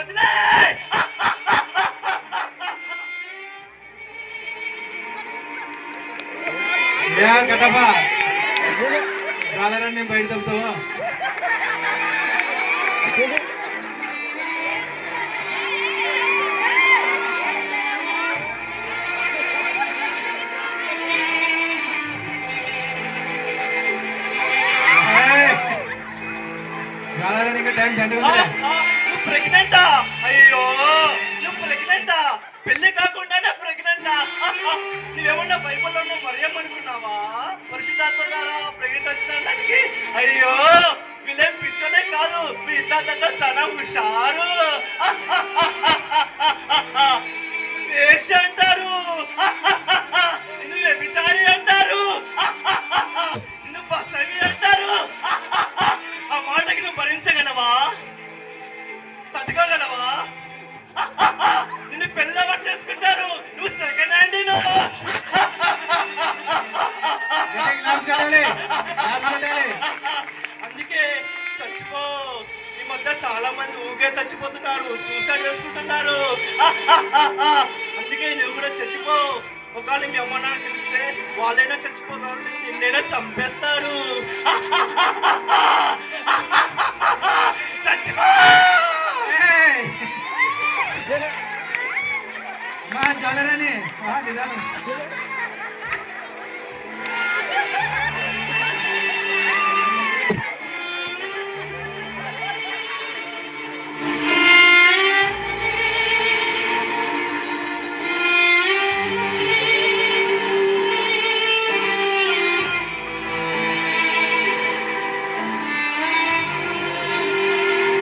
వదిలే. కటపా చాలరని బయట తప్పుతావా? చాలరని ఇంకా టైం దండి. నువ్వు ప్రెగ్నెంటా? అయ్యో నువ్వు ప్రెగ్నెంటా? పెళ్లి కాకుండానే ప్రెగ్నెంటా? నువ్వేమన్నా బైబిల్లో నువ్వు మరియం అనుకున్నావా? పరిశుద్ధాత్మ ద్వారా ప్రెగ్నెంట్ వచ్చిందానికి. అయ్యో వీళ్ళేం పిచ్చోనే కాదు, మీ ఇట్లా చాలా హుషారు. వేష అంటారు, నిన్ను వ్యభిచారి అంటారు, నిన్ను బసవి అంటారు. ఆ మాటకి నువ్వు భరించగలవా? తట్టుకోగలవా? నిన్ను పెళ్ళవా చేసుకుంటారు, నువ్వు సెకండ్ హ్యాండ్. అందుకే చచ్చిపో. ఈ మధ్య చాలా మంది ఊగే చచ్చిపోతున్నారు, సూసైడ్ చేసుకుంటున్నారు. అందుకే నువ్వు కూడా చచ్చిపో. ఒకవేళ మీ అమ్మ నాన్న తెలిస్తే వాళ్ళైనా చచ్చిపోతారు, నిన్నైనా చంపేస్తారు. చచ్చిపో. మా చాలరని